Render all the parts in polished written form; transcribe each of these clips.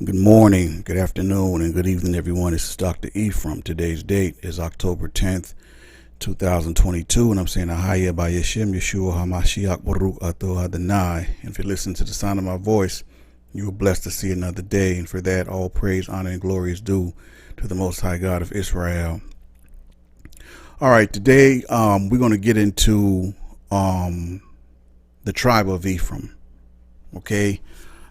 Good morning, good afternoon, and good evening, everyone. This is Dr. Ephraim. Today's date is October 10th, 2022, and I'm saying Ahaya by Yeshem, Yeshua HaMashiach, Baruch Ato Adonai. And if you listen to the sound of my voice, you are blessed to see another day, and for that, all praise, honor, and glory is due to the Most High God of Israel. All right, today we're going to get into the Tribe of Ephraim, okay?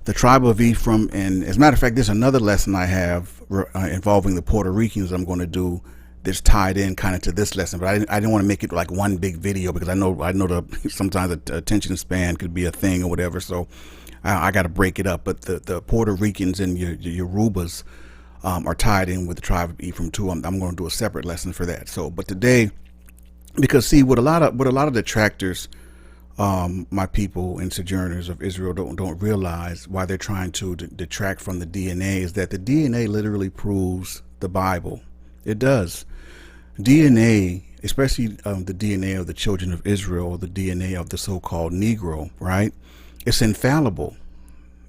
The Tribe of Ephraim, and as a matter of fact, there's another lesson I have involving the Puerto Ricans I'm going to do that's tied in kind of to this lesson, but I didn't want to make it like one big video because I know sometimes the attention span could be a thing or whatever, so I got to break it up. But the Puerto Ricans and your Yorubas are tied in with the Tribe of Ephraim too. I'm going to do a separate lesson for that. So, but today, because see, what a lot of detractors, my people and sojourners of Israel don't realize why they're trying to detract from the DNA is that the DNA literally proves the Bible. It does. DNA, especially the DNA of the children of Israel, the DNA of the so-called Negro, right? It's infallible.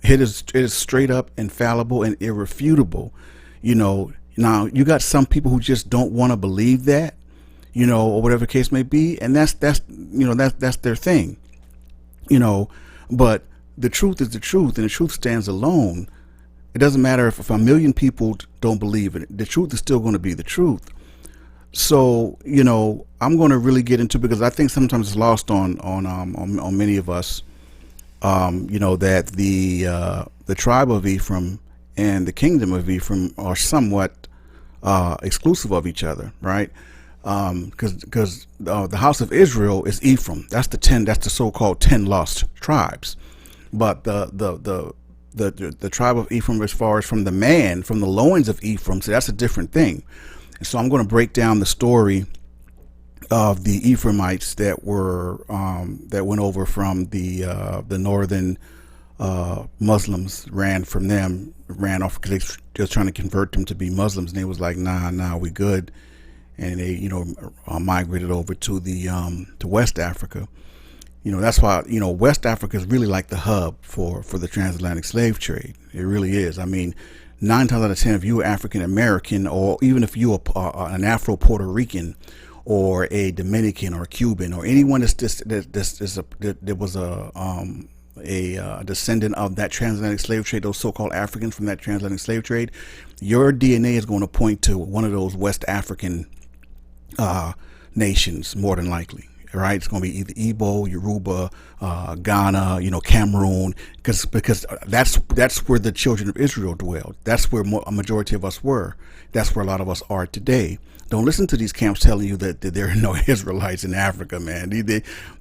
It is straight up infallible and irrefutable. You know, now you got some people who just don't want to believe that, you know, or whatever the case may be, and that's their thing, you know. But the truth is the truth, and the truth stands alone. It doesn't matter if a million people don't believe it. The truth is still going to be the truth. So, you know, I'm going to really get into, because I think sometimes it's lost on many of us, you know, that the tribe of Ephraim and the kingdom of Ephraim are somewhat exclusive of each other, right? Because the house of Israel is Ephraim. That's the so-called 10 lost tribes. But the tribe of Ephraim, as far as from the loins of Ephraim, so that's a different thing. And so I'm going to break down the story of the Ephraimites that went over from the northern Muslims, ran off because they was trying to convert them to be Muslims, and they was like, nah, we good. And they, you know, migrated over to to West Africa. You know, that's why, you know, West Africa is really like the hub for the transatlantic slave trade. It really is. I mean, 9 times out of 10, if you were African American, or even if you were an Afro Puerto Rican, or a Dominican or a Cuban, or anyone that was a descendant of that transatlantic slave trade, those so-called Africans from that transatlantic slave trade, your DNA is going to point to one of those West African nations, more than likely, right? It's going to be either Igbo, Yoruba, Ghana, you know, Cameroon, because that's where the children of Israel dwelled. That's where a majority of us were. That's where a lot of us are today. Don't listen to these camps telling you that there are no Israelites in Africa, man.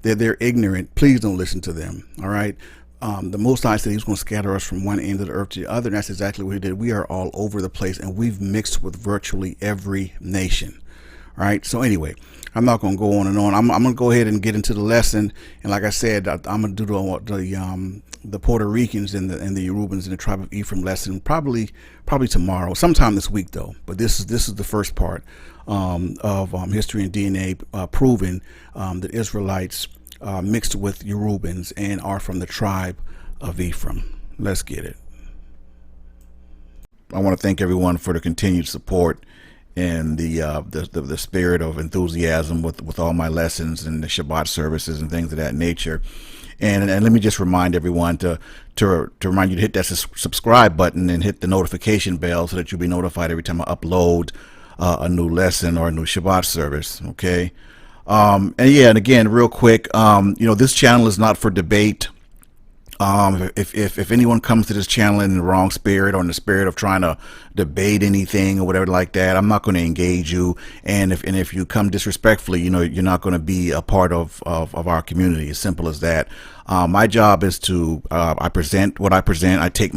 They're ignorant. Please don't listen to them. All right. The Most High said he was going to scatter us from one end of the earth to the other, and that's exactly what he did. We are all over the place, and we've mixed with virtually every nation. All right. So anyway, I'm not going to go on and on. I'm going to go ahead and get into the lesson. And like I said, I'm going to do the Puerto Ricans and the Yorubans and the Tribe of Ephraim lesson probably tomorrow, sometime this week though. But this is the first part of history and DNA proving that Israelites mixed with Yorubans and are from the Tribe of Ephraim. Let's get it. I want to thank everyone for the continued support and the spirit of enthusiasm with all my lessons and the Shabbat services and things of that nature. And let me just remind everyone to remind you to hit that subscribe button and hit the notification bell so that you'll be notified every time I upload a new lesson or a new Shabbat service. Okay. And yeah, and again, real quick, you know, this channel is not for debate. If anyone comes to this channel in the wrong spirit or in the spirit of trying to debate anything or whatever like that, I'm not going to engage you. And if you come disrespectfully, you know, you're not going to be a part of our community. As simple as that. My job is to I present what I present. I take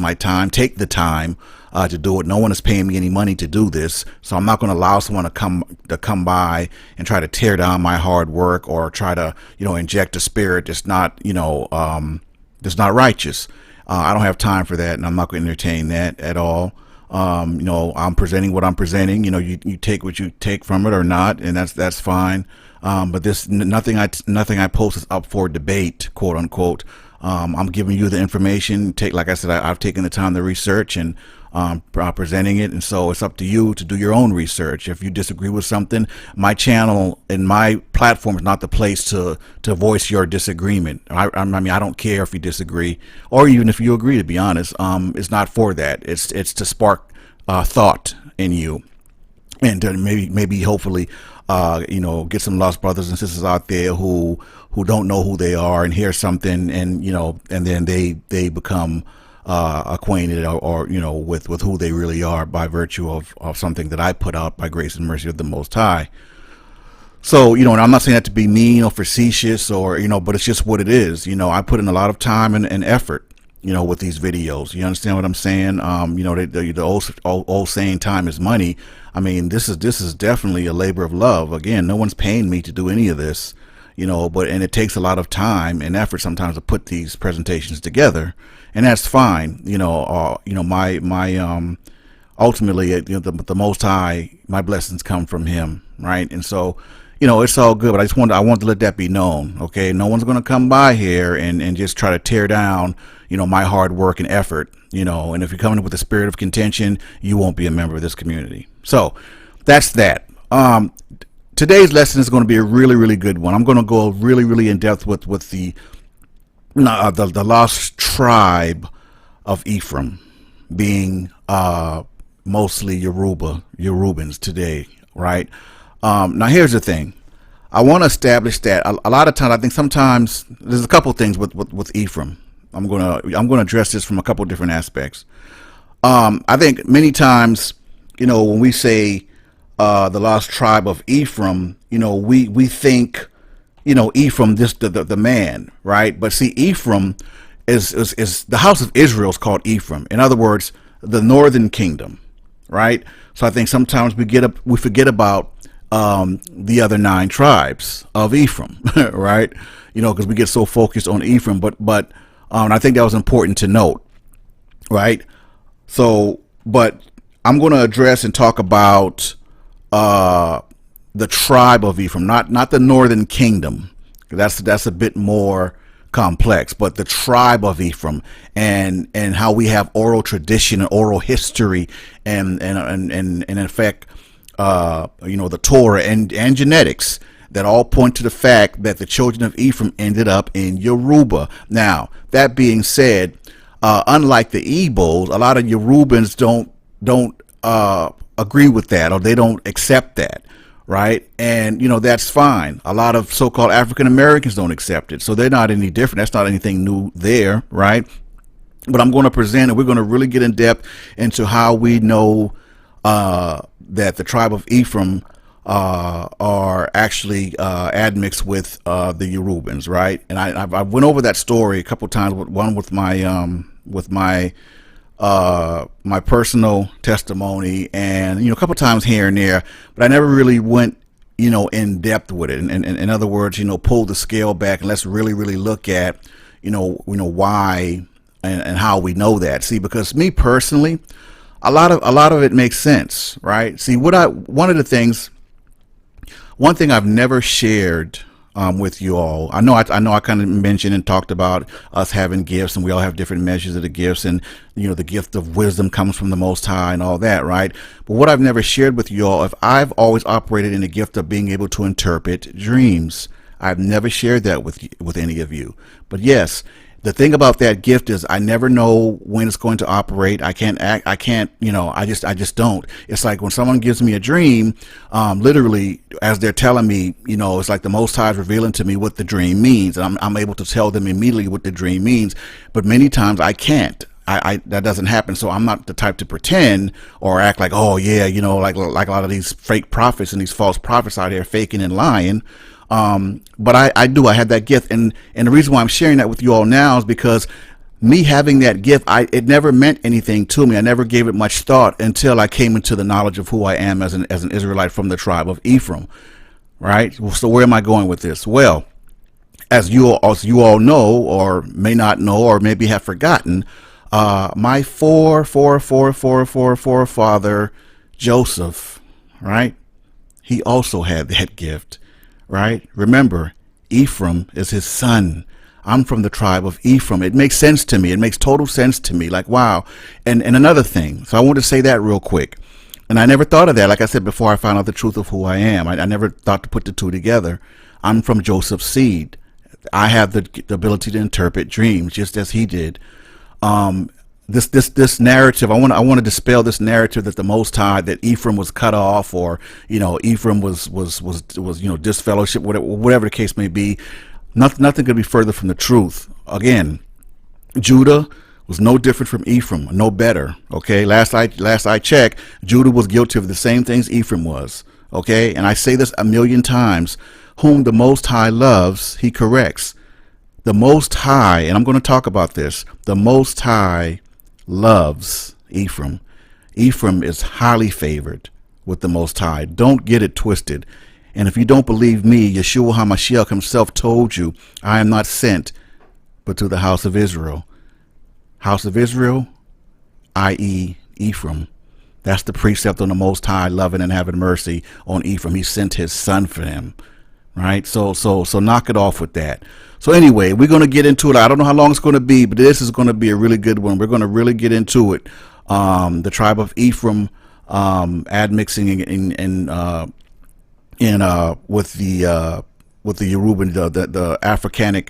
the time to do it. No one is paying me any money to do this, so I'm not going to allow someone to come by and try to tear down my hard work or try to, you know, inject a spirit that's not, you know, that's not righteous. I don't have time for that, and I'm not going to entertain that at all. You know, I'm presenting what I'm presenting. You know, you take what you take from it or not, and that's fine. But nothing I post is up for debate, quote unquote. I'm giving you the information. Like I said, I've taken the time to research, and presenting it. And so it's up to you to do your own research. If you disagree with something, my channel and my platform is not the place to voice your disagreement. I mean, I don't care if you disagree or even if you agree, to be honest. It's not for that. It's to spark thought in you, and to maybe hopefully get some lost brothers and sisters out there who don't know who they are and hear something, and and then they become acquainted or with who they really are by virtue of something that I put out by grace and mercy of the Most High. So, and I'm not saying that to be mean or facetious or, but it's just what it is. I put in a lot of time and effort, with these videos. You understand what I'm saying? The old saying, time is money. I mean, this is definitely a labor of love. Again, no one's paying me to do any of this, and it takes a lot of time and effort sometimes to put these presentations together, and that's fine. My ultimately, the Most High, my blessings come from Him, right? And so, it's all good, but I want to let that be known. Okay, no one's going to come by here and just try to tear down, my hard work and effort, and if you're coming with a spirit of contention, you won't be a member of this community. So that's that. Today's lesson is going to be a really, really good one. I'm going to go really, really in depth with the lost tribe of Ephraim, being mostly Yorubans today, right? Now here's the thing. I want to establish that a lot of times, I think sometimes there's a couple things with Ephraim. I'm gonna address this from a couple different aspects. I think many times, when we say the lost tribe of Ephraim, we think, Ephraim, the man, right? But see, Ephraim is the house of Israel is called Ephraim. In other words, the northern kingdom, right? So I think sometimes we forget about the other 9 tribes of Ephraim, right? Because we get so focused on Ephraim, but I think that was important to note, right? So, but I'm going to address and talk about the tribe of Ephraim, not the northern kingdom. That's a bit more complex, but the tribe of Ephraim and how we have oral tradition and oral history and in effect, the Torah and genetics that all point to the fact that the children of Ephraim ended up in Yoruba. Now, that being said, unlike the Igbos, a lot of Yorubans don't agree with that, or they don't accept that, right? And that's fine. A lot of so-called African Americans don't accept it, so they're not any different. That's not anything new there, right? But I'm going to present, and we're going to really get in depth into how we know that the tribe of Ephraim are actually admixed with the Yorubans, right? And I went over that story a couple times. One with my my personal testimony, and a couple times here and there, but I never really went in depth with it. And in other words, pull the scale back and let's really look at why and how we know that. See, because me personally, a lot of it makes sense, right? See, one thing I've never shared with you all. I know I kind of mentioned and talked about us having gifts, and we all have different measures of the gifts, and the gift of wisdom comes from the Most High and all that, right? But what I've never shared with you all, if I've always operated in the gift of being able to interpret dreams. I've never shared that with any of you. But yes, the thing about that gift is I never know when it's going to operate. I just don't. It's like when someone gives me a dream, literally as they're telling me, it's like the Most High is revealing to me what the dream means. And I'm able to tell them immediately what the dream means. But many times I can't. That doesn't happen. So I'm not the type to pretend or act like, oh yeah, like a lot of these fake prophets and these false prophets out here faking and lying. But I had that gift, and the reason why I'm sharing that with you all now is because me having that gift, it never meant anything to me. I never gave it much thought until I came into the knowledge of who I am as an Israelite from the tribe of Ephraim, right? So where am I going with this? Well, as you all know, or may not know, or maybe have forgotten, my forefather Joseph, right? He also had that gift. Right? Remember, Ephraim is his son. I'm from the tribe of Ephraim. It makes sense to me. It makes total sense to me. Like, wow. And another thing, so I want to say that real quick. And I never thought of that. Like I said before, I found out the truth of who I am. I never thought to put the two together. I'm from Joseph's seed. I have the ability to interpret dreams just as he did. This narrative, I want to dispel this narrative that the Most High, that Ephraim was cut off, or Ephraim was disfellowship, whatever the case may be. Nothing could be further from the truth. Again, Judah was no different from Ephraim, no better. Okay, last I checked, Judah was guilty of the same things Ephraim was. Okay, and I say this a million times: whom the Most High loves, he corrects. The Most High, and I'm going to talk about this, the Most High loves Ephraim. Ephraim is highly favored with the Most High. Don't get it twisted. And if you don't believe me, Yeshua HaMashiach himself told you, I am not sent but to the house of Israel. House of Israel, i.e. Ephraim. That's the precept on the Most High loving and having mercy on Ephraim. He sent his son for him. Right? So knock it off with that. So anyway, we're going to get into it. I don't know how long it's going to be, but this is going to be a really good one. We're going to really get into it. The tribe of Ephraim, admixing with the Yoruban, the Africanic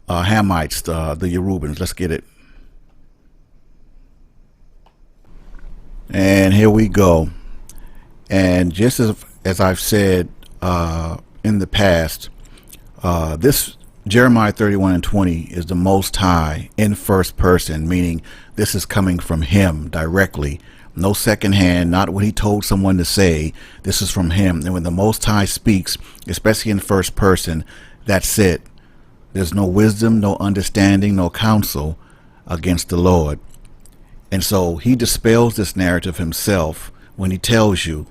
Hamites, the Yorubans. Let's get it. And here we go. And just as I've said in the past, this Jeremiah 31:20 is the Most High in first person, meaning this is coming from him directly. No second hand, not what he told someone to say. This is from him. And when the Most High speaks, especially in first person, that's it. There's no wisdom, no understanding, no counsel against the Lord. And so he dispels this narrative himself when he tells you,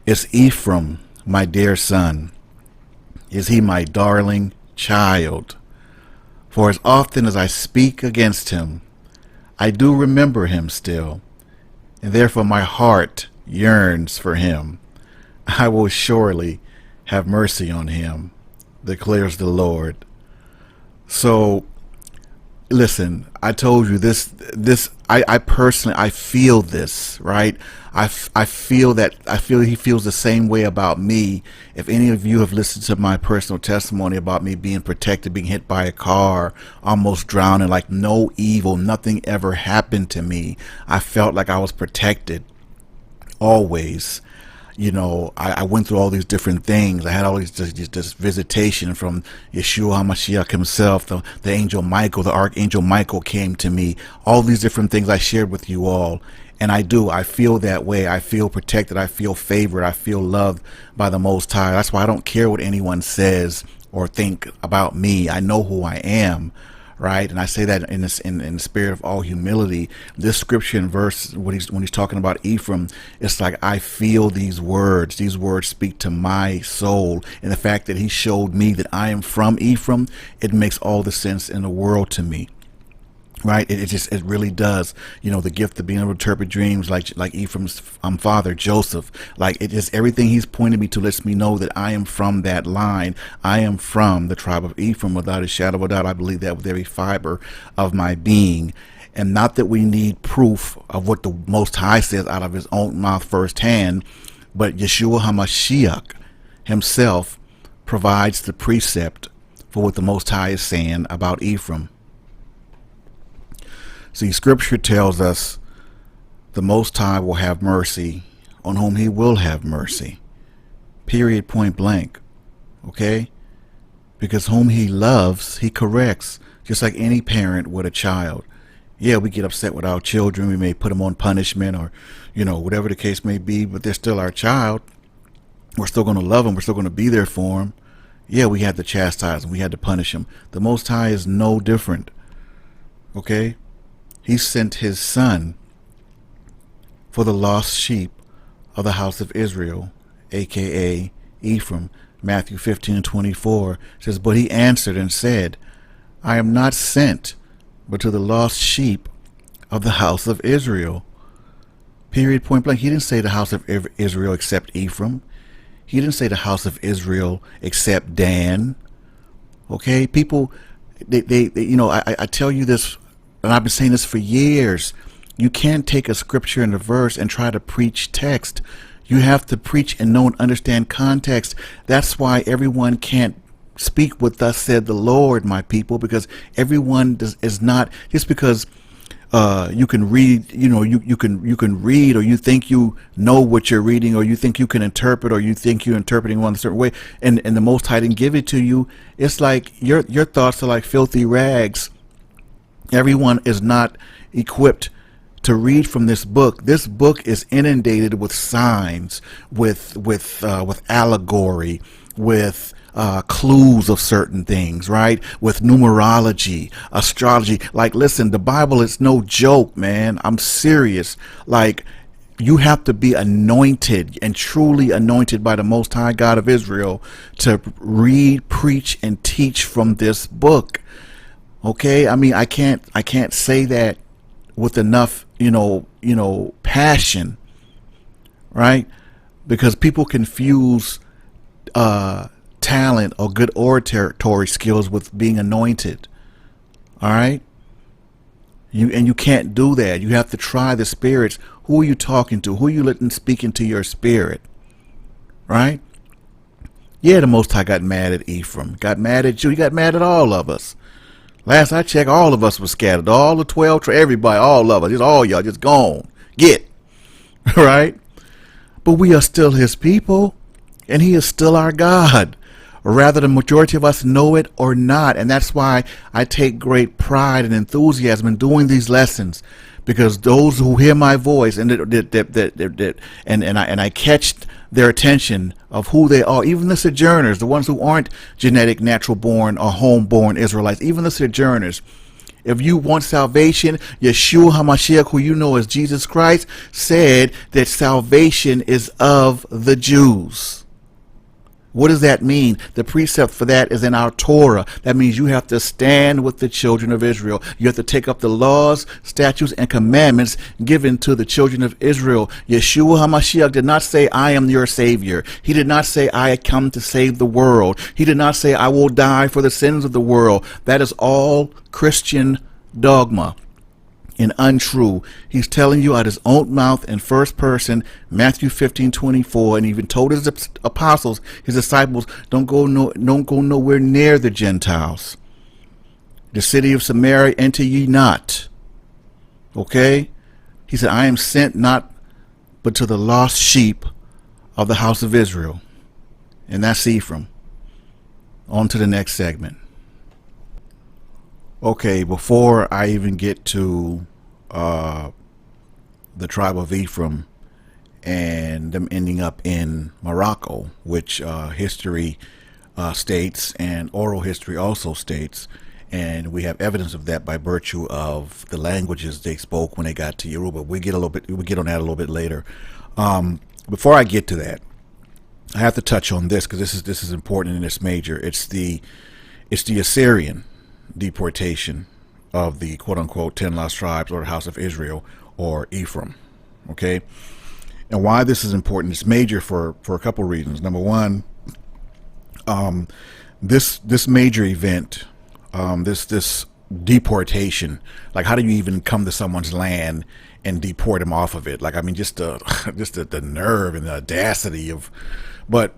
it's Ephraim, my dear son. Is he my darling child? For as often as I speak against him, I do remember him still. And therefore my heart yearns for him. I will surely have mercy on him, declares the Lord. So, listen, I told you this, I personally, I feel this, right? I feel he feels the same way about me. If any of you have listened to my personal testimony about me being protected, being hit by a car, almost drowning, like no evil, nothing ever happened to me. I felt like I was protected always. I went through all these different things. I had all this visitation from Yeshua HaMashiach himself. The angel Michael, the archangel Michael came to me. All these different things I shared with you all. And I feel that way. I feel protected. I feel favored. I feel loved by the Most High. That's why I don't care what anyone says or think about me. I know who I am. Right, and I say that in the spirit of all humility. This scripture and verse, when he's talking about Ephraim, it's like I feel these words. These words speak to my soul, and the fact that he showed me that I am from Ephraim, it makes all the sense in the world to me. Right, it really does. The gift of being able to interpret dreams, like Ephraim's father Joseph. Like it is everything he's pointed me to lets me know that I am from that line. I am from the tribe of Ephraim without a shadow of a doubt. I believe that with every fiber of my being. And not that we need proof of what the Most High says out of his own mouth firsthand, but Yeshua HaMashiach himself provides the precept for what the Most High is saying about Ephraim. See, scripture tells us the Most High will have mercy on whom he will have mercy. Period, point blank. Okay? Because whom he loves, he corrects, just like any parent would a child. Yeah, we get upset with our children. We may put them on punishment or, whatever the case may be, but they're still our child. We're still going to love them. We're still going to be there for them. Yeah, we had to chastise them. We had to punish them. The Most High is no different. Okay? He sent his son for the lost sheep of the house of Israel, aka Ephraim. Matthew 15:24 says, but he answered and said, I am not sent but to the lost sheep of the house of Israel. Period, point blank. He didn't say the house of Israel except Ephraim. He didn't say the house of Israel except Dan. Okay, people, You know, I tell you this, and I've been saying this for years. You can't take a scripture and a verse and try to preach text. You have to preach and know and understand context. That's why everyone can't speak what thus said the Lord, my people, because everyone is not, just because you can read, you know, you can read, or you think you know what you're reading, or you think you can interpret, or you think you're interpreting one a certain way, and the Most High didn't give it to you. It's like your thoughts are like filthy rags. Everyone is not equipped to read from this book. This book is inundated with signs, with allegory, with clues of certain things, right? With numerology, astrology. Like, listen, the Bible is no joke, man. I'm serious. Like, you have to be anointed and truly anointed by the Most High God of Israel to read, preach, and teach from this book. Okay? I mean, I can't say that with enough, you know, passion, right? Because people confuse talent or good oratory skills with being anointed. All right? You can't do that. You have to try the spirits. Who are you talking to? Who are you letting speak into your spirit? Right? Yeah, the Most High got mad at Ephraim. Got mad at you. He got mad at all of us. Last I checked, all of us were scattered. All the 12, everybody, all of us. Just all y'all, just gone. Get. Right? But we are still his people. And he is still our God. Or rather, the majority of us know it or not. And that's why I take great pride and enthusiasm in doing these lessons. Because those who hear my voice and I catch their attention of who they are, even the sojourners, the ones who aren't genetic, natural born, or home-born Israelites, even the sojourners. If you want salvation, Yeshua HaMashiach, who you know as Jesus Christ, said that salvation is of the Jews. What does that mean? The precept for that is in our Torah. That means you have to stand with the children of Israel. You have to take up the laws, statutes, and commandments given to the children of Israel. Yeshua HaMashiach did not say, I am your Savior. He did not say, I come to save the world. He did not say, I will die for the sins of the world. That is all Christian dogma and untrue. He's telling you out his own mouth in first person, Matthew 15:24, and even told his apostles, his disciples, don't go nowhere near the Gentiles. The city of Samaria enter ye not. Okay? He said, I am sent not but to the lost sheep of the house of Israel. And that's Ephraim. On to the next segment. Okay, before I even get to the tribe of Ephraim and them ending up in Morocco, which history states and oral history also states, and we have evidence of that by virtue of the languages they spoke when they got to Yoruba. We get on that a little bit later. Before I get to that, I have to touch on this because this is important and it's major. It's the Assyrian deportation of the quote-unquote 10 lost tribes, or the house of Israel, or Ephraim. Okay, and why this is important, it's major for a couple reasons. Number one, this major event, this deportation, like, how do you even come to someone's land and deport them off of it? Like, I mean, just the nerve and the audacity of, but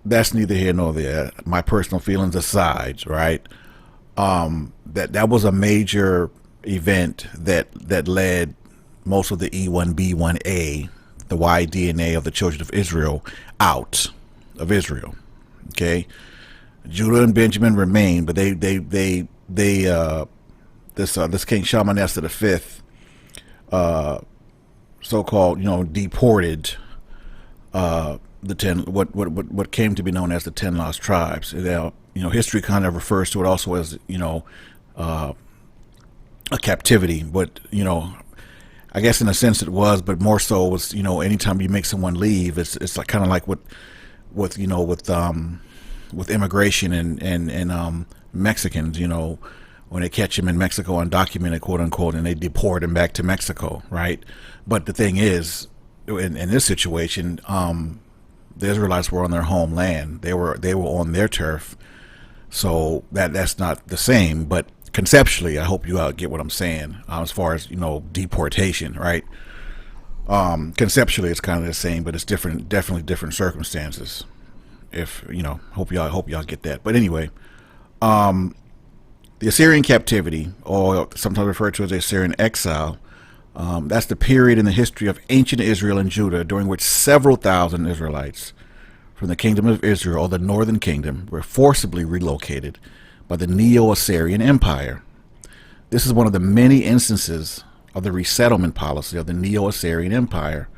that's neither here nor there. My personal feelings aside, right? That was a major event that led most of the E1B1A, the Y DNA of the children of Israel, out of Israel. Okay, Judah and Benjamin remained, but this King Shalmaneser V, so-called, deported the 10, what came to be known as the 10 lost tribes. Now, history kind of refers to it also as a captivity, but I guess in a sense it was, but more so was, anytime you make someone leave, it's like kind of like with immigration and Mexicans, when they catch them in Mexico undocumented, quote unquote, and they deport them back to Mexico, right? But the thing is, in this situation, the Israelites were on their homeland. They were on their turf. So that's not the same, but conceptually, I hope you get what I'm saying. As far as deportation, right? Conceptually, it's kind of the same, but it's different, definitely different circumstances. If hope y'all get that. But anyway, the Assyrian captivity, or sometimes referred to as the Assyrian exile, that's the period in the history of ancient Israel and Judah during which several thousand Israelites from the kingdom of Israel, or the northern kingdom, were forcibly relocated by the Neo-Assyrian Empire. This is one of the many instances of the resettlement policy of the Neo-Assyrian Empire.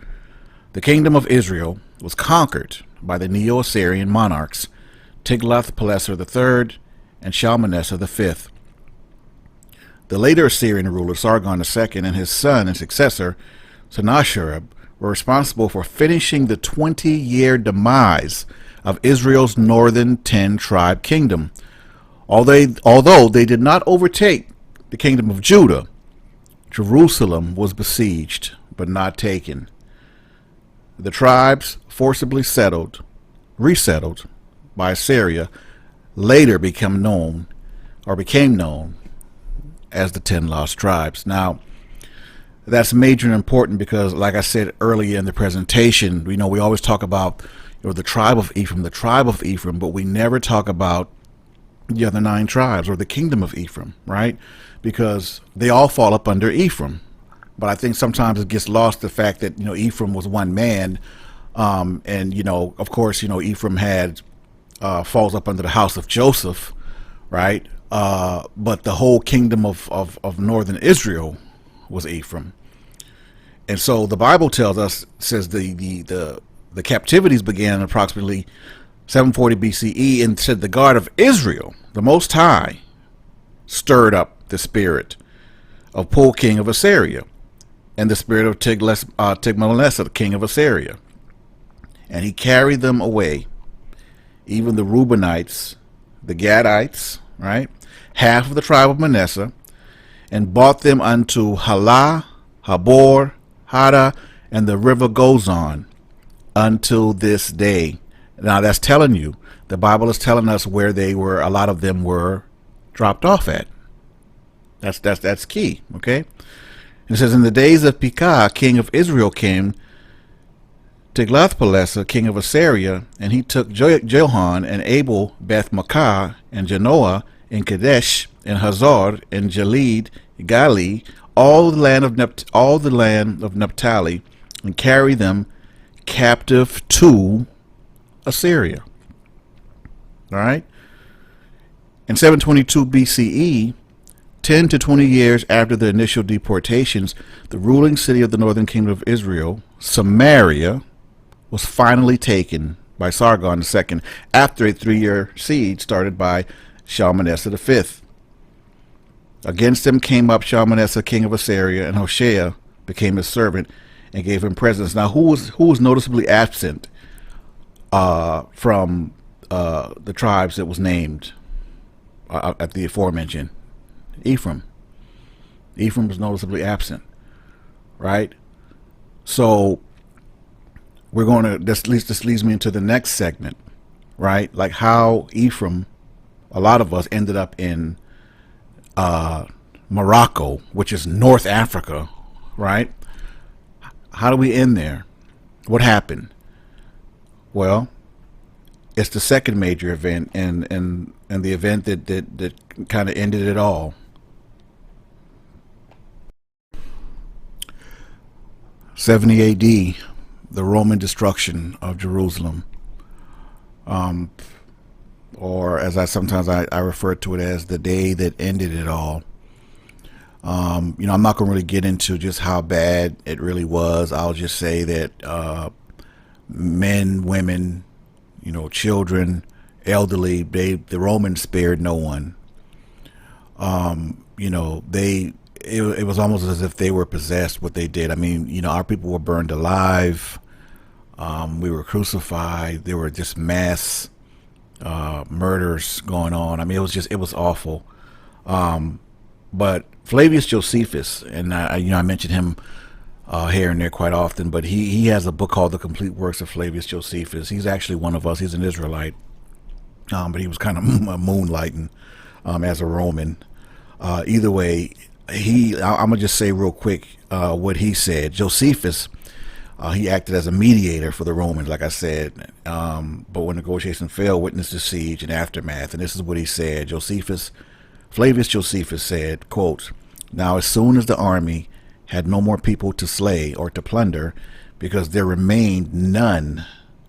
The kingdom of Israel was conquered by the Neo-Assyrian monarchs Tiglath-Pileser III and Shalmaneser V. The later Assyrian ruler Sargon II and his son and successor Sennacherib were responsible for finishing the 20-year demise of Israel's northern 10-tribe kingdom. Although they did not overtake the kingdom of Judah, Jerusalem was besieged but not taken. The tribes forcibly resettled by Assyria later became known as the 10 lost tribes. Now, that's major and important because, like I said earlier in the presentation, we always talk about the tribe of Ephraim, but we never talk about the other 9 tribes or the kingdom of Ephraim, right? Because they all fall up under Ephraim. But I think sometimes it gets lost the fact that Ephraim was one man, and of course Ephraim had falls up under the house of Joseph, right? But the whole kingdom of northern Israel was Ephraim. And so the Bible says the captivities began approximately 740 BCE, and said the God of Israel, the Most High, stirred up the spirit of Pul, king of Assyria, and the spirit of Tiglath-Pileser, the king of Assyria, and he carried them away, even the Reubenites, the Gadites, right, half of the tribe of Manasseh, and brought them unto Halah, Habor, Hada, and the river goes on until this day. Now that's telling you, the Bible is telling us where they were. A lot of them were dropped off at. That's key. Okay. It says, in the days of Pekah, king of Israel, came Tiglath-Pileser, king of Assyria, and he took Johan and Abel, Beth Makkah, and Janoah, and Kadesh, and Hazor, and Jalid, Gali, all the land of Naphtali, and carried them captive to Assyria. All right. In 722 BCE, 10 to 20 years after the initial deportations, the ruling city of the northern kingdom of Israel, Samaria, was finally taken by Sargon II after a 3-year siege started by Shalmaneser V. Against them came up Shalmaneser, king of Assyria, and Hoshea became his servant and gave him presents. Now, who was noticeably absent from the tribes that was named at the aforementioned? Ephraim. Ephraim was noticeably absent, right? So this leads me into the next segment, right? Like how Ephraim, a lot of us ended up in Morocco, which is North Africa, right? How do we end there? What happened? Well, it's the second major event, and the event that kind of ended it all. '70 AD, the Roman destruction of Jerusalem, or as I refer to it as the day that ended it all. I'm not going to really get into just how bad it really was. I'll just say that men, women, children, elderly, the Romans spared no one. It was almost as if they were possessed, what they did. I mean, our people were burned alive. We were crucified. There were just mass murders going on. I mean, it was awful. But Flavius Josephus, and I mention him here and there quite often, but he has a book called The Complete Works of Flavius Josephus. He's actually one of us. He's an Israelite. but he was kind of moonlighting as a Roman. Either way, I'm gonna just say real quick what he said. Josephus, he acted as a mediator for the Romans, like I said, but when negotiations failed, witnessed the siege and aftermath. And this is what he said. Flavius Josephus said, quote, "Now as soon as the army had no more people to slay or to plunder, because there remained none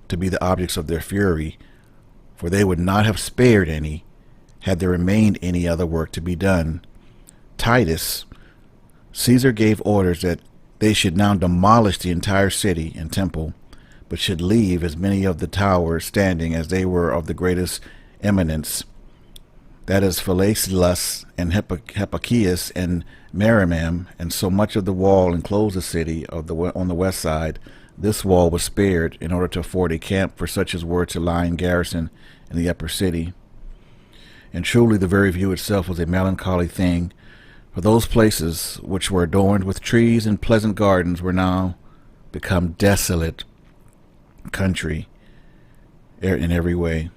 to be the objects of their fury, for they would not have spared any, had there remained any other work to be done. Caesar gave orders that they should now demolish the entire city and temple, but should leave as many of the towers standing as they were of the greatest eminence, that is Phasaelus and Hippachius and Merimem, and so much of the wall enclosed the city on the west side. This wall was spared in order to afford a camp for such as were to lie in garrison in the upper city. And truly the very view itself was a melancholy thing, for those places which were adorned with trees and pleasant gardens were now become desolate country in every way."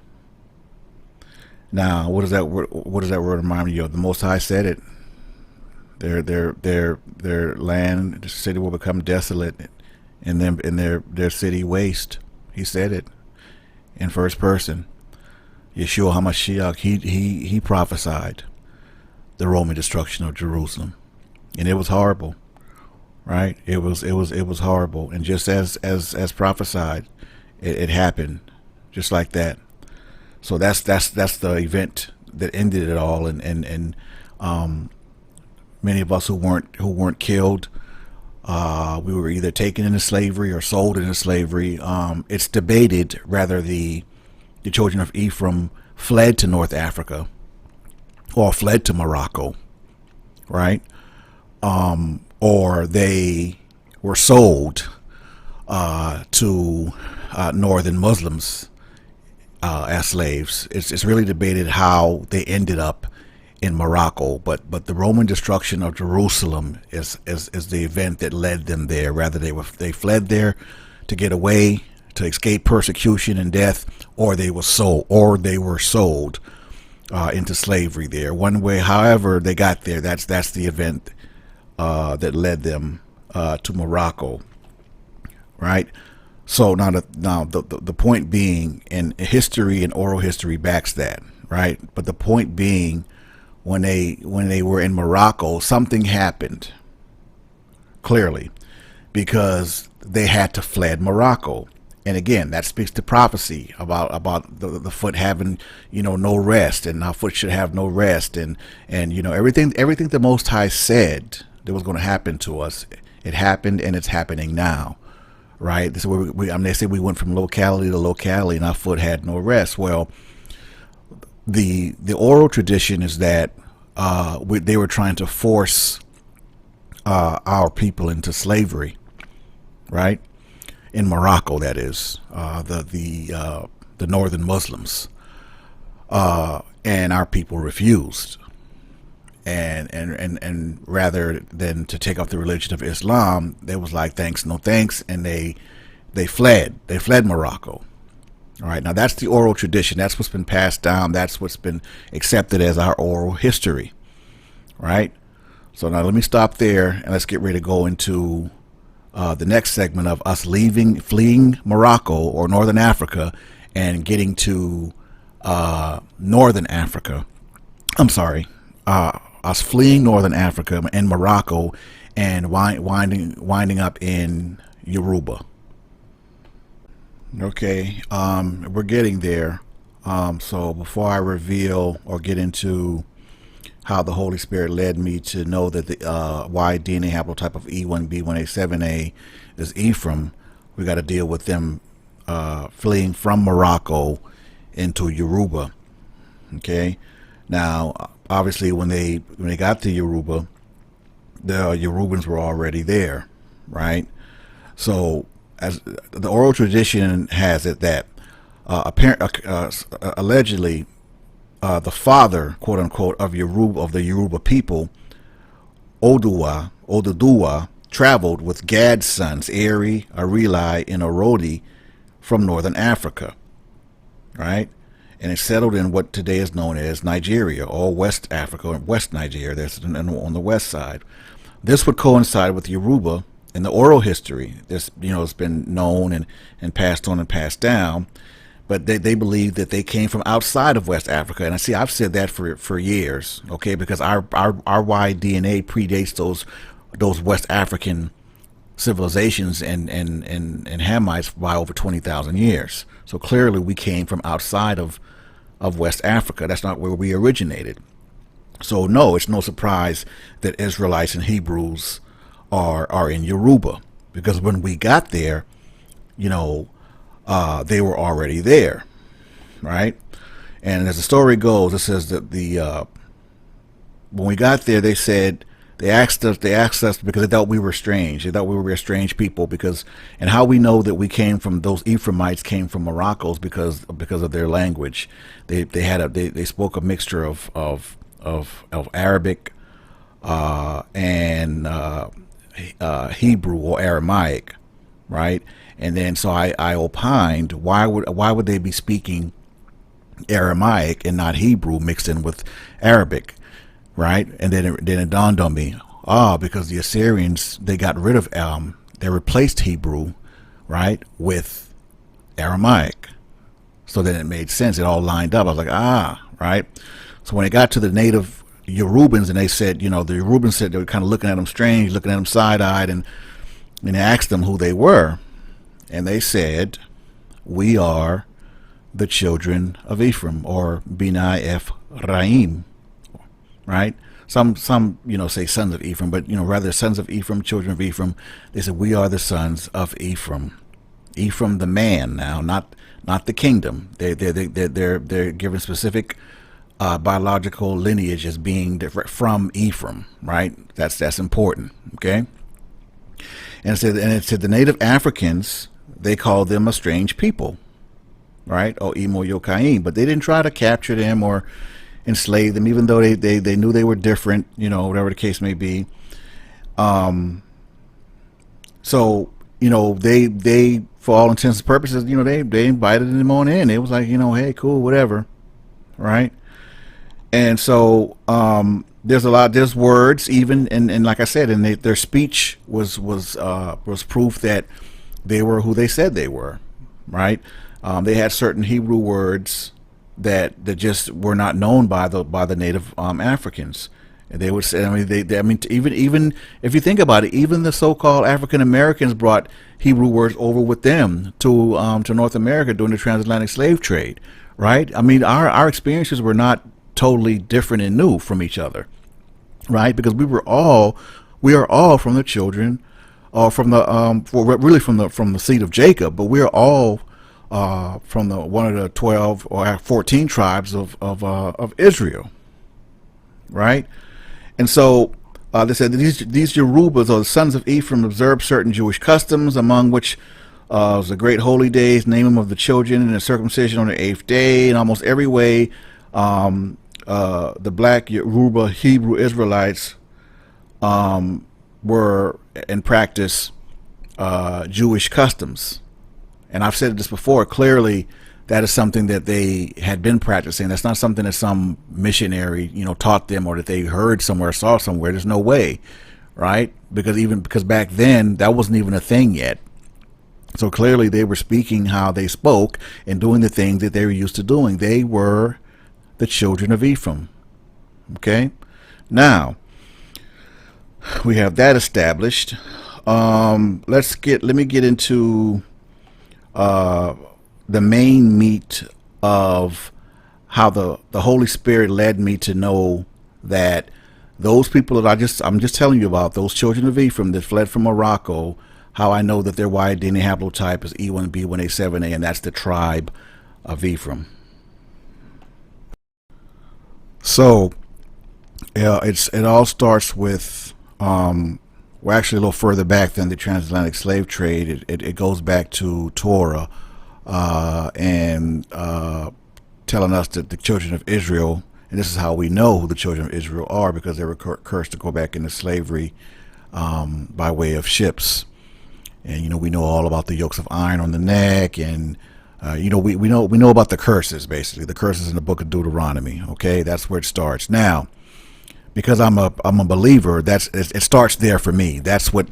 Now, what does that word remind you of? The Most High said it. Their land, the city will become desolate, and their city waste. He said it in first person. Yeshua HaMashiach, he prophesied the Roman destruction of Jerusalem, and it was horrible, right? It was horrible, and just as prophesied, it happened, just like that. So that's the event that ended it all, and many of us who weren't killed, we were either taken into slavery or sold into slavery. It's debated whether the children of Ephraim fled to North Africa or fled to Morocco, right? Or they were sold to northern Muslims as slaves. It's really debated how they ended up in Morocco, but the Roman destruction of Jerusalem is the event that led them there. Rather, they fled there to get away, to escape persecution and death, or they were sold into slavery there. One way, however they got there, that's the event that led them to Morocco, right? So now the point being, and history and oral history backs that, right? But the point being, when they were in Morocco, something happened, clearly, because they had to fled Morocco. And again, that speaks to prophecy about the foot having, no rest, and our foot should have no rest, and everything the Most High said that was going to happen to us, it happened, and it's happening now, right? This is where they say we went from locality to locality, and our foot had no rest. Well, the oral tradition is that they were trying to force our people into slavery, right? In Morocco, that is, the northern Muslims, and our people refused, and rather than to take up the religion of Islam, they was like, thanks, no thanks, and they fled Morocco. All right, now that's the oral tradition. That's what's been passed down. That's what's been accepted as our oral history, right? So now let me stop there, and let's get ready to go into the next segment of us fleeing Morocco or Northern Africa and getting to Northern Africa. I'm sorry, us fleeing Northern Africa and Morocco and winding up in Yoruba. Okay, we're getting there. So before I reveal or get into how the Holy Spirit led me to know that the Y-DNA haplotype of E1B1A7A is Ephraim, we got to deal with them fleeing from Morocco into Yoruba. Okay, now obviously when they got to Yoruba, the Yorubans were already there, right? So as the oral tradition has it that allegedly the father, quote unquote, of the Yoruba people, Oduduwa, traveled with Gad's sons, Eri, Areli, and Arodi from northern Africa, right? and it settled in what today is known as Nigeria, or West Africa, or West Nigeria. That's on the west side. This would coincide with Yoruba in the oral history. This, it's been known and passed on and passed down. But they believe that they came from outside of West Africa, and I've said that for years, okay, because our wide DNA predates those West African civilizations and Hamites by over 20,000 years. So clearly we came from outside of West Africa. That's not where we originated. So no, it's no surprise that Israelites and Hebrews are in Yoruba, because when we got there, they were already there, right? And as the story goes, it says that when we got there, they asked us because they thought we were strange. They thought we were a strange people, and how we know that we came from, those Ephraimites came from Morocco, because of their language. They spoke a mixture of Arabic and Hebrew or Aramaic, right? And then so I opined, why would they be speaking Aramaic and not Hebrew mixed in with Arabic, right? And then it dawned on me, because the Assyrians, they got rid of they replaced Hebrew, right, with Aramaic. So then it made sense. It all lined up. I was like, right. So when it got to the native Yorubans, and they said, the Yorubans said they were kind of looking at them strange, looking at them side-eyed, and I asked them who they were. And they said, we are the children of Ephraim, or B'nai Ephraim, right? Some say sons of Ephraim, but rather sons of Ephraim, children of Ephraim. They said, we are the sons of Ephraim. Ephraim the man, now, not the kingdom. They're given specific biological lineage as being different from Ephraim, right? That's important, okay? And it said the native Africans, they called them a strange people, right? Or Imo Yokaim, but they didn't try to capture them or enslave them, even though they knew they were different, whatever the case may be. So they for all intents and purposes, they invited them on in. It was like, hey, cool, whatever, right? And so there's words even, and like I said, and their speech was proof that they were who they said they were, right? They had certain Hebrew words that just were not known by the native Africans. And they would say, even if you think about it, even the so-called African Americans brought Hebrew words over with them to North America during the transatlantic slave trade, right? Our experiences were not totally different and new from each other, right? Because we are all from the children, or from the from the seed of Jacob, but we are all from one of the 12 or 14 tribes of Israel, right? And so they said that these Yorubas, or the sons of Ephraim, observed certain Jewish customs, among which was the great holy days, naming of the children, and the circumcision on the 8th day. In almost every way, the black Yoruba Hebrew Israelites were in practice Jewish customs. And I've said this before, clearly that is something that they had been practicing. That's not something that some missionary, taught them, or that they heard somewhere, saw somewhere. There's no way, right? Because back then that wasn't even a thing yet. So clearly they were speaking how they spoke and doing the things that they were used to doing. They were the children of Ephraim. Okay? Now, we have that established. Let me get into the main meat of how the Holy Spirit led me to know that those people that I'm just telling you about, those children of Ephraim that fled from Morocco, how I know that their Y-DNA haplotype is E1B1A7A, and that's the tribe of Ephraim. So it all starts with we're actually a little further back than the transatlantic slave trade. It goes back to Torah and telling us that the children of Israel, and this is how we know who the children of Israel are, because they were cursed to go back into slavery by way of ships. And we know all about the yokes of iron on the neck, and We know about the curses, basically the curses in the book of Deuteronomy. Okay, that's where it starts. Now, because I'm a believer, it starts there for me. That's what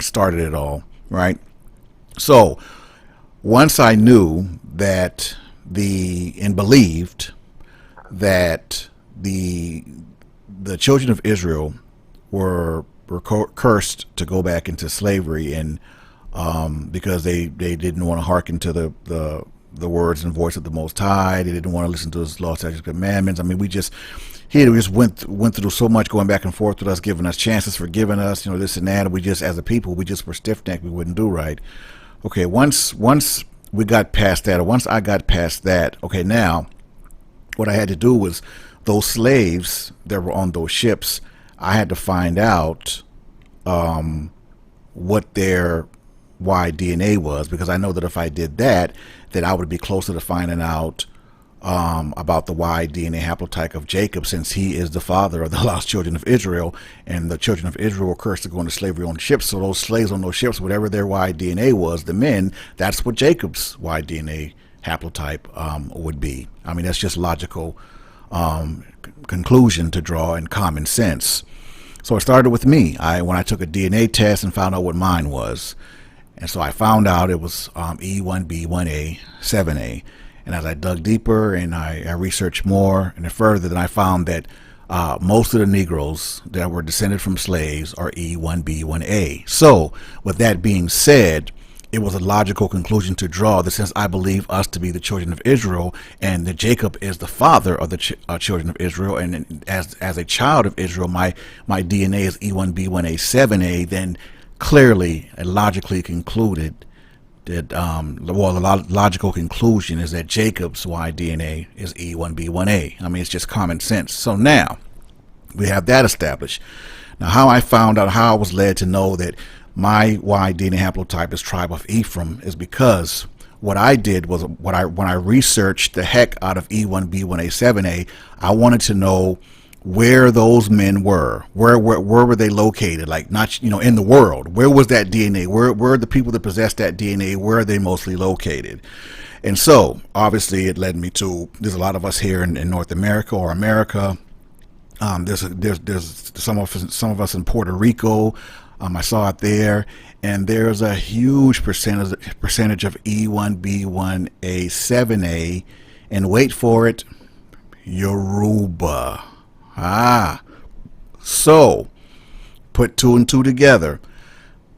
started it all, right? So once I knew that and believed that the children of Israel were cursed to go back into slavery, and because they didn't want to hearken to the words and voice of the Most High. They didn't want to listen to His law, statutes, commandments. I mean, we just went through so much, going back and forth with us, giving us chances, forgiving us, this and that. And we just, as a people, we just were stiff-necked. We wouldn't do right. Okay, once we got past that, or once I got past that, okay, now what I had to do was those slaves that were on those ships, I had to find out what their DNA was, because I know that if I did that, then I would be closer to finding out about the DNA haplotype of Jacob, since he is the father of the lost children of Israel, and the children of Israel were cursed to go into slavery on ships. So those slaves on those ships, whatever their DNA was, the men, that's what Jacob's DNA haplotype would be. I mean, that's just logical conclusion to draw, and common sense. So it started with me. When I took a DNA test and found out what mine was. And so I found out it was E1B1A 7A. And as I dug deeper and I researched more and further, then I found that most of the Negroes that were descended from slaves are E1B1A. So with that being said, it was a logical conclusion to draw that since I believe us to be the children of Israel, and that Jacob is the father of the children of Israel, and as a child of Israel, my DNA is E1B1A 7A, then clearly and logically concluded that, the logical conclusion is that Jacob's DNA is E1B1A. I mean, it's just common sense. So now we have that established. Now, how I was led to know that my DNA haplotype is Tribe of Ephraim is because what I did was, when I researched the heck out of E1B1A 7A, I wanted to know where those men were. Where were they located? Like, not, in the world. Where was that DNA? Where are the people that possess that DNA? Where are they mostly located? And so, obviously, it led me to, there's a lot of us here in North America or America. There's some of us in Puerto Rico. I saw it there, and there's a huge percentage of E1B1A 7A, and wait for it, Yoruba. So put two and two together.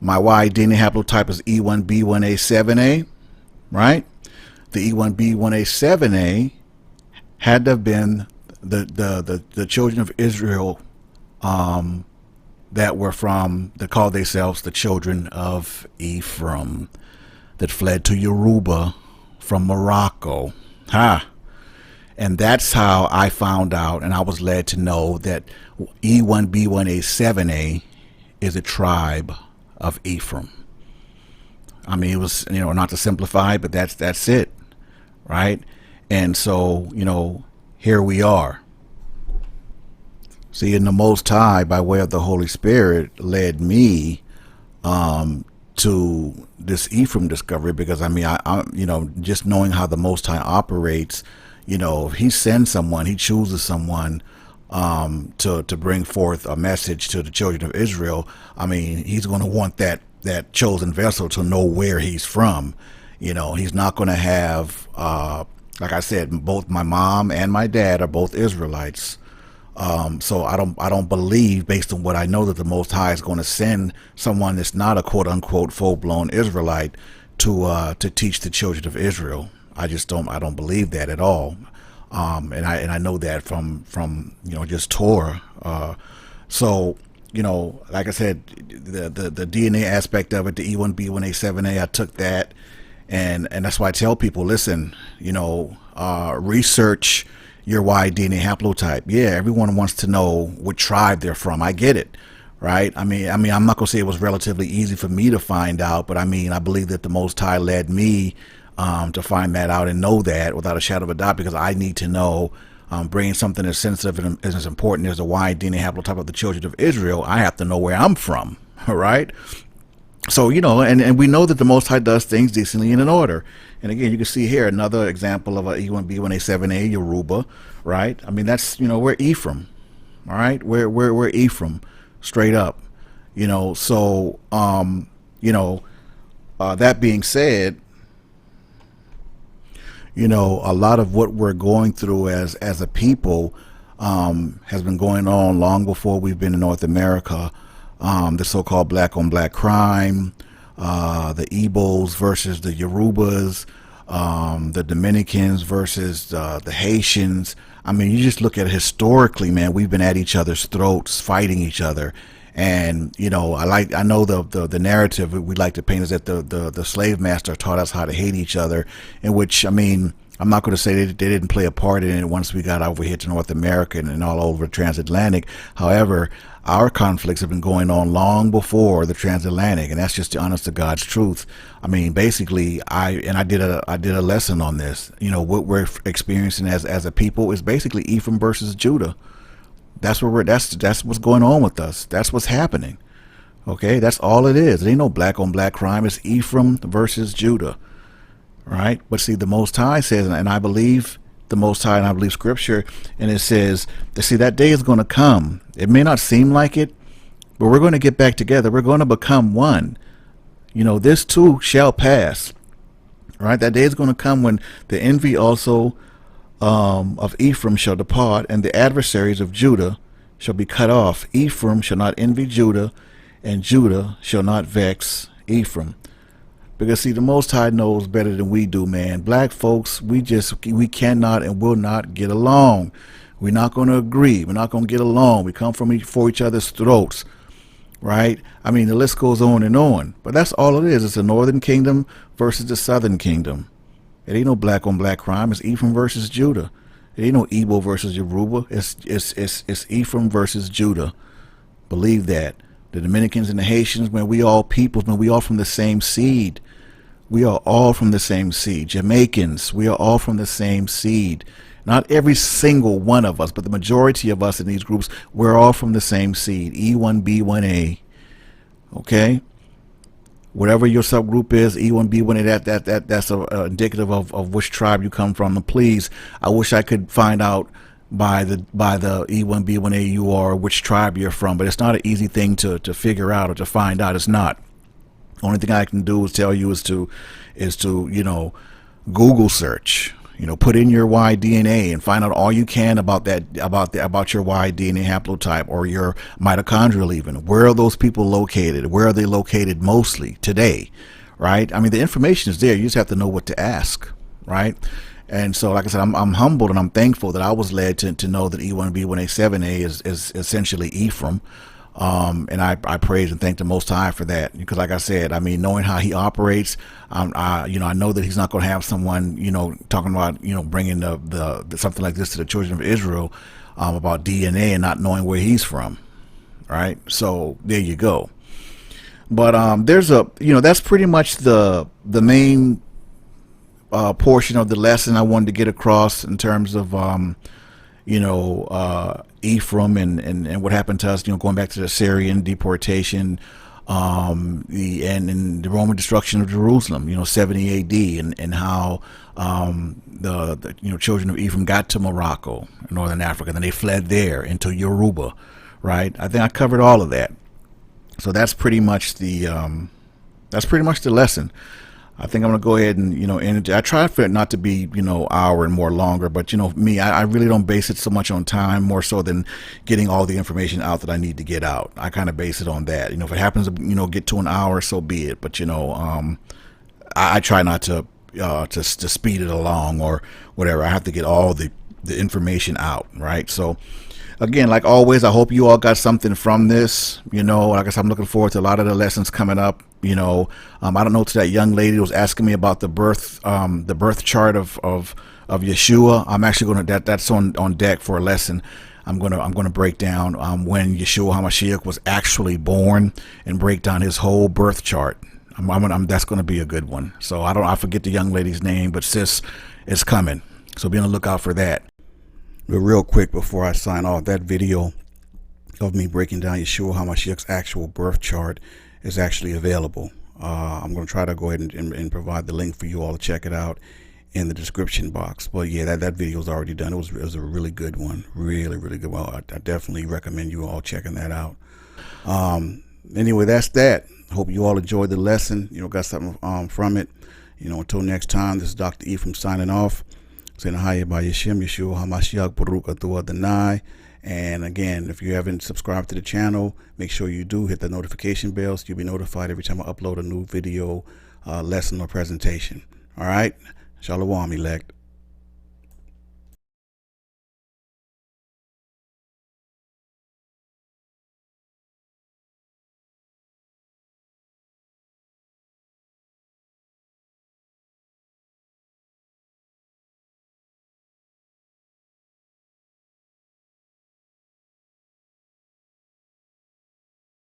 My DNA haplotype is E1B1A 7A, right? The E1B1A 7A had to have been the children of Israel that called themselves the children of Ephraim, that fled to Yoruba from Morocco. And that's how I found out, and I was led to know that E1B1A 7A is a tribe of Ephraim. I mean, it was, not to simplify, but that's it, right? And so, here we are. See, in the Most High, by way of the Holy Spirit, led me to this Ephraim discovery, because I just knowing how the Most High operates, if He sends someone, He chooses someone to bring forth a message to the children of Israel. I mean, He's going to want that chosen vessel to know where he's from. He's not going to have, like I said, both my mom and my dad are both Israelites. So I don't believe, based on what I know, that the Most High is going to send someone that's not a quote unquote full-blown Israelite to teach the children of Israel. I don't believe that at all. And I know that from just Torah. So like I said, the DNA aspect of it, the E1B1A 7A, I took that, and that's why I tell people, listen, research your DNA haplotype. Yeah, everyone wants to know what tribe they're from. I get it, right? I mean, I'm not gonna say it was relatively easy for me to find out, but I believe that the Most High led me to find that out and know that without a shadow of a doubt, because I need to know, bringing something as sensitive and as important as the DNA haplotype of the children of Israel, I have to know where I'm from, right? So, and we know that the Most High does things decently and in order. And again, you can see here another example of a E1B1A7A Yoruba, right? I mean, that's, we're Ephraim, all right? We're Ephraim, straight up, So, that being said, a lot of what we're going through as a people has been going on long before we've been in North America. The so-called black on black crime, the Igbos versus the Yorubas, the Dominicans versus the Haitians. I mean, you just look at it historically, man, we've been at each other's throats, fighting each other. And, I know the narrative we like to paint is that the slave master taught us how to hate each other, in which, I mean, I'm not going to say they didn't play a part in it once we got over here to North America and all over transatlantic. However, our conflicts have been going on long before the transatlantic, and that's just the honest to God's truth. I mean, basically, I did a lesson on this. What we're experiencing as a people is basically Ephraim versus Judah. That's what's going on with us. That's what's happening. Okay, that's all it is. It ain't no black on black crime. It's Ephraim versus Judah. Right? But see, the Most High says, and I believe the Most High, and I believe Scripture, and it says that, see, that day is going to come. It may not seem like it, but we're going to get back together. We're going to become one. This too shall pass. Right? That day is going to come when the envy also of Ephraim shall depart, and the adversaries of Judah shall be cut off. Ephraim shall not envy Judah, and Judah shall not vex Ephraim. Because, see, the Most High knows better than we do, man. Black folks, we cannot and will not get along. We're not going to agree. We're not going to get along. We come for each other's throats, right? I mean, the list goes on and on. But that's all it is. It's the Northern Kingdom versus the Southern Kingdom. It ain't no black on black crime. It's Ephraim versus Judah. It ain't no Igbo versus Yoruba. It's Ephraim versus Judah. Believe that. The Dominicans and the Haitians, man, we all peoples, man, we all from the same seed. We are all from the same seed. Jamaicans, we are all from the same seed. Not every single one of us, but the majority of us in these groups, we're all from the same seed. E1B1A. Okay? Whatever your subgroup is, E1B1A, that's indicative of which tribe you come from. And please, I wish I could find out by the E1B1A you are, which tribe you're from, but it's not an easy thing to figure out or to find out. It's not. Only thing I can do is tell you is to Google search, put in your Y DNA and find out all you can about your Y DNA haplotype or your mitochondrial even. Where are those people located? Where are they located mostly today? Right? I mean, the information is there. You just have to know what to ask, right? And so, like I said, I'm humbled and I'm thankful that I was led to know that E1B1A7A is essentially Ephraim. And I praise and thank the Most High for that, because like I said, I mean, knowing how he operates, I know that he's not going to have someone, talking about, bringing the something like this to the children of Israel, about DNA and not knowing where he's from. Right. So there you go. But, there's that's pretty much the main, portion of the lesson I wanted to get across in terms of, Ephraim and what happened to us, going back to the Syrian deportation, the Roman destruction of Jerusalem, 70 AD, and how the children of Ephraim got to Morocco, Northern Africa, and then they fled there into Yoruba, right? I think I covered all of that. So that's pretty much the lesson. I think I'm going to go ahead and, and I try for it not to be, hour and more longer, but, me, I really don't base it so much on time, more so than getting all the information out that I need to get out. I kind of base it on that. If it happens to, get to an hour, so be it. But, I try not to speed it along or whatever. I have to get all the information out, right? So, again, like always, I hope you all got something from this. Like I said, I'm looking forward to a lot of the lessons coming up. I don't know, to that young lady who was asking me about the birth chart of Yeshua. I'm actually going to that's on deck for a lesson. I'm gonna break down when Yeshua HaMashiach was actually born and break down his whole birth chart. That's going to be a good one. So I forget the young lady's name, but sis is coming. So be on the lookout for that. But real quick before I sign off, that video of me breaking down Yeshua HaMashiach's actual birth chart is actually available. I'm going to try to go ahead and provide the link for you all to check it out in the description box. But yeah, that video is already done. It was a really good one, really good. Well, I definitely recommend you all checking that out. Anyway, that's that. Hope you all enjoyed the lesson. Got something from it. Until next time, this is Dr. Ephraim signing off. Saying Ahaya by Yeshua Hamashiach Baruch Athu Adonai. And again, if you haven't subscribed to the channel, make sure you do hit the notification bell so you'll be notified every time I upload a new video, lesson, or presentation. All right. Shalom, elect.